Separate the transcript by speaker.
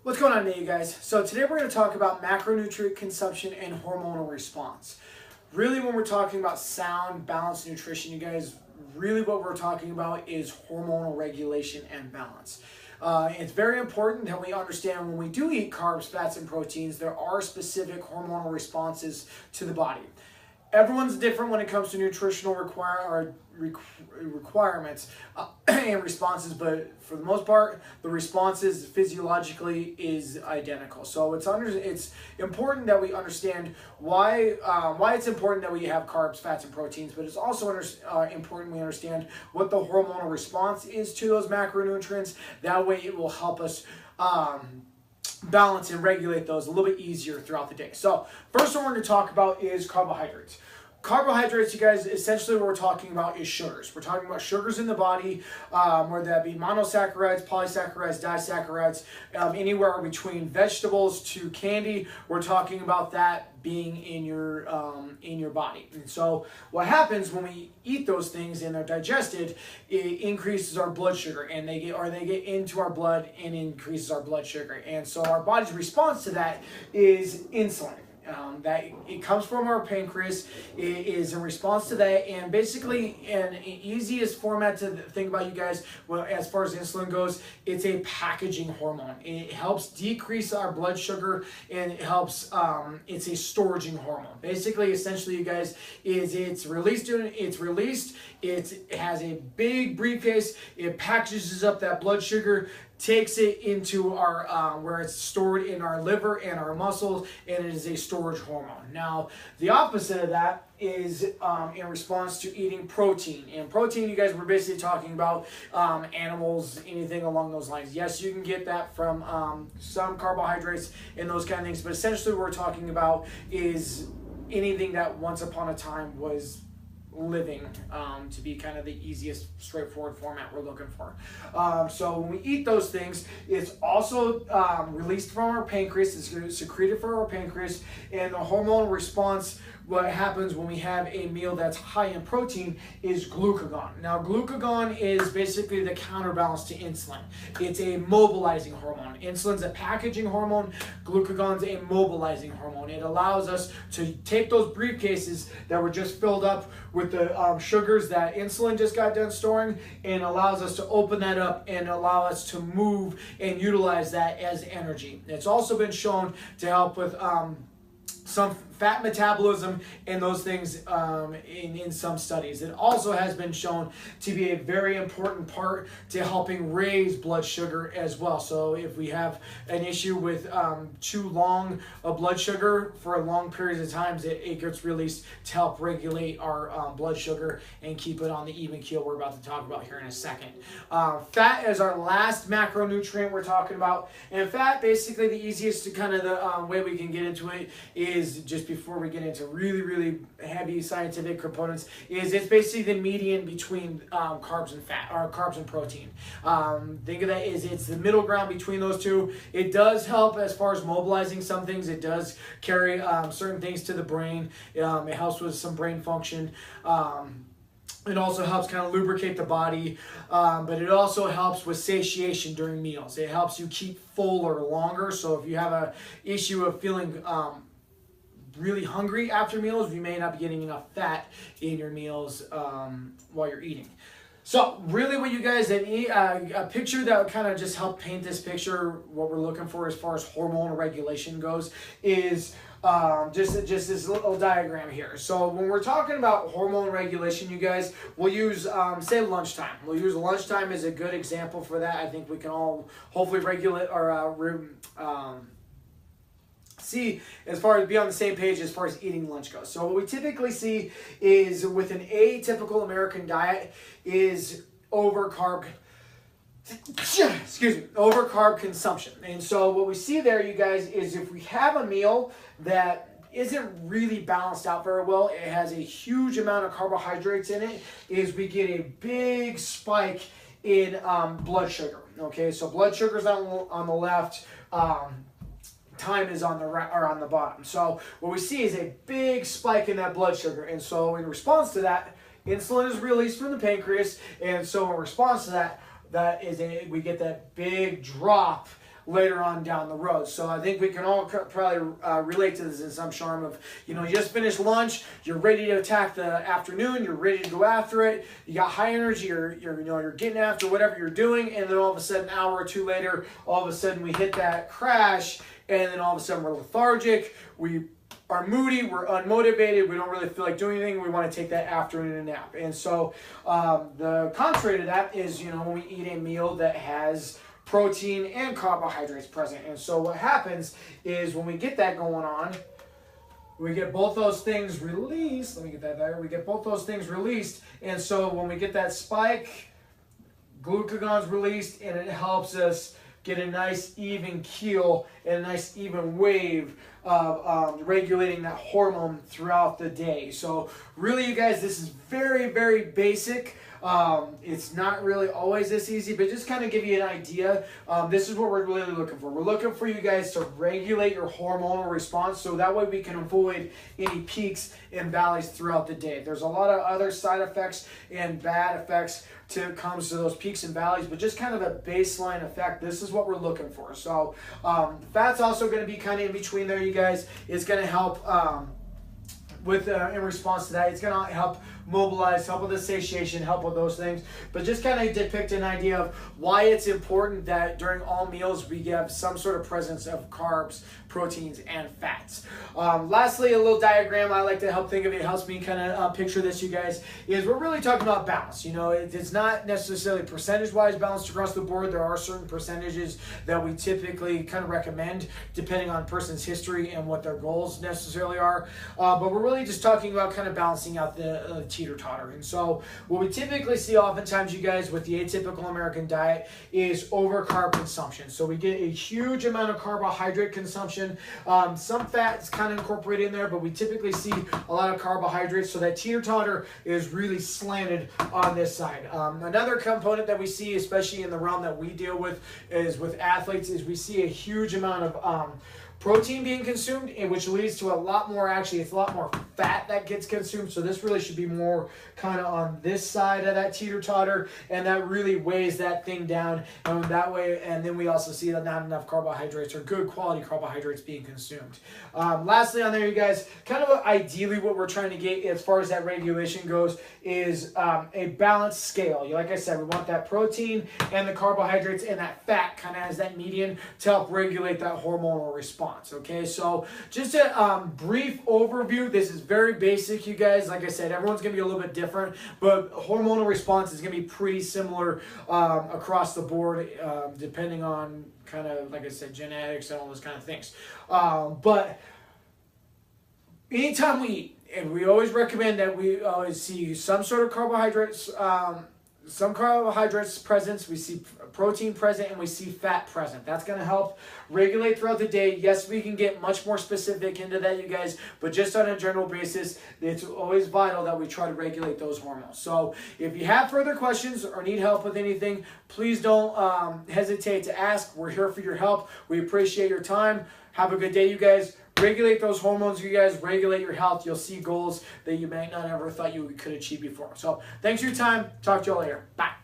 Speaker 1: What's going on today, you guys? So today we're going to talk about macronutrient consumption and hormonal response. Really, when we're talking about sound, balanced nutrition, you guys, really what we're talking about is hormonal regulation and balance. It's very important that we understand when we do eat carbs, fats, and proteins, there are specific hormonal responses to the body. Everyone's different when it comes to nutritional requirements and responses, but for the most part, the responses physiologically is identical. So it's important that we understand why it's important that we have carbs, fats, and proteins, but it's also important we understand what the hormonal response is to those macronutrients. That way it will help us balance and regulate those a little bit easier throughout the day. So first one we're going to talk about is carbohydrates. Carbohydrates, you guys, essentially what we're talking about is sugars. We're talking about sugars in the body, whether that be monosaccharides, polysaccharides, disaccharides, anywhere between vegetables to candy. We're talking about that being in your body. And so what happens when we eat those things and they're digested, it increases our blood sugar, and they get into our blood and increases our blood sugar. And so our body's response to that is insulin. That it comes from our pancreas. It is in response to that, and basically an easiest format to think about, you guys, well, as far as insulin goes, it's a packaging hormone. It helps decrease our blood sugar, and it helps it's a storaging hormone. Basically, essentially, you guys, it's released, it has a big briefcase, it packages up that blood sugar, takes it into our where it's stored in our liver and our muscles, and it is a storage hormone. Now, the opposite of that is in response to eating protein. And protein, you guys, we're basically talking about animals, anything along those lines. Yes, you can get that from some carbohydrates and those kind of things, but essentially what we're talking about is anything that once upon a time was living, to be kind of the easiest straightforward format we're looking for. So when we eat those things, it's also released from our pancreas, it's secreted from our pancreas, and the hormonal response, what happens when we have a meal that's high in protein, is glucagon. Now, glucagon is basically the counterbalance to insulin. It's a mobilizing hormone. Insulin's a packaging hormone. Glucagon's a mobilizing hormone. It allows us to take those briefcases that were just filled up with the sugars that insulin just got done storing, and allows us to open that up and allow us to move and utilize that as energy. It's also been shown to help with some fat metabolism and those things in some studies. It also has been shown to be a very important part to helping raise blood sugar as well. So if we have an issue with too long a blood sugar for long periods of times, it gets released to help regulate our blood sugar and keep it on the even keel we're about to talk about here in a second. Fat is our last macronutrient we're talking about. And fat, basically the easiest to kind of the way we can get into it is just before we get into really heavy scientific components, is it's basically the median between carbs and fat, or carbs and protein. Think of that as it's the middle ground between those two. It does help as far as mobilizing some things. It does carry certain things to the brain. It helps with some brain function. It also helps kind of lubricate the body, but it also helps with satiation during meals. It helps you keep fuller longer. So if you have an issue of feeling really hungry after meals, you may not be getting enough fat in your meals while you're eating. So really what you guys, a picture that would kind of just help paint this picture, what we're looking for as far as hormonal regulation goes, is just this little diagram here. So when we're talking about hormone regulation, you guys, we'll use, say, lunchtime. We'll use lunchtime as a good example for that. I think we can all hopefully regulate or see as far as be on the same page as far as eating lunch goes. So what we typically see is with an atypical American diet is over carb consumption. And so what we see there, you guys, is if we have a meal that isn't really balanced out very well, it has a huge amount of carbohydrates in it, is we get a big spike in blood sugar. Okay, so blood sugar's on the left, time is on the right or on the bottom. So what we see is a big spike in that blood sugar, and so in response to that, insulin is released from the pancreas, and so in response to that, we get that big drop later on down the road. So I think we can all probably relate to this in some charm of, you know, you just finished lunch, you're ready to attack the afternoon, you're ready to go after it, you got high energy, you're getting after whatever you're doing, and then all of a sudden, an hour or two later, all of a sudden we hit that crash, and then all of a sudden we're lethargic, we are moody, we're unmotivated, we don't really feel like doing anything, we want to take that afternoon nap. And so the contrary to that is, you know, when we eat a meal that has protein and carbohydrates present. And so what happens is when we get that going on, we get both those things released. Let me get that there. We get both those things released. And so when we get that spike, glucagon's released, and it helps us get a nice even keel and a nice even wave of regulating that hormone throughout the day. So really, you guys, this is very, very basic. It's not really always this easy, but just kind of give you an idea. This is what we're really looking for. We're looking for you guys to regulate your hormonal response so that way we can avoid any peaks and valleys throughout the day. There's a lot of other side effects and bad effects comes to those peaks and valleys, but just kind of a baseline effect. This is what we're looking for. So fat's also going to be kind of in between there, you guys. It's going to help in response to that. It's going to help mobilize, help with the satiation, help with those things, but just kind of depict an idea of why it's important that during all meals we have some sort of presence of carbs, proteins, and fats. Lastly, a little diagram I like to help think of. It helps me kind of picture this, you guys, is we're really talking about balance. You know, it's not necessarily percentage-wise balanced across the board. There are certain percentages that we typically kind of recommend depending on a person's history and what their goals necessarily are, but we're really just talking about kind of balancing out the teeter-totter. And so what we typically see oftentimes, you guys, with the atypical American diet is over-carb consumption. So we get a huge amount of carbohydrate consumption. Some fat is kind of incorporated in there, but we typically see a lot of carbohydrates. So that teeter-totter is really slanted on this side. Another component that we see, especially in the realm that we deal with, is with athletes, is we see a huge amount of protein being consumed, which leads to a lot more, actually, it's a lot more fat that gets consumed. So this really should be more kind of on this side of that teeter-totter, and that really weighs that thing down. And that way, and then we also see that not enough carbohydrates or good quality carbohydrates being consumed. Lastly on there, you guys, kind of ideally what we're trying to get as far as that regulation goes is a balanced scale. Like I said, we want that protein and the carbohydrates and that fat kind of as that median to help regulate that hormonal response. Okay, so just a brief overview. This is very basic, you guys. Like I said, everyone's going to be a little bit different, but hormonal response is going to be pretty similar across the board, depending on kind of, like I said, genetics and all those kind of things. But anytime we eat, and we always recommend that we always see some sort of carbohydrates, some carbohydrates present, we see protein present, and we see fat present. That's going to help regulate throughout the day. Yes, we can get much more specific into that, you guys, but just on a general basis, it's always vital that we try to regulate those hormones. So if you have further questions or need help with anything, please don't hesitate to ask. We're here for your help. We appreciate your time. Have a good day, you guys. Regulate those hormones, you guys. Regulate your health. You'll see goals that you may not ever thought you could achieve before. So thanks for your time. Talk to you all later. Bye.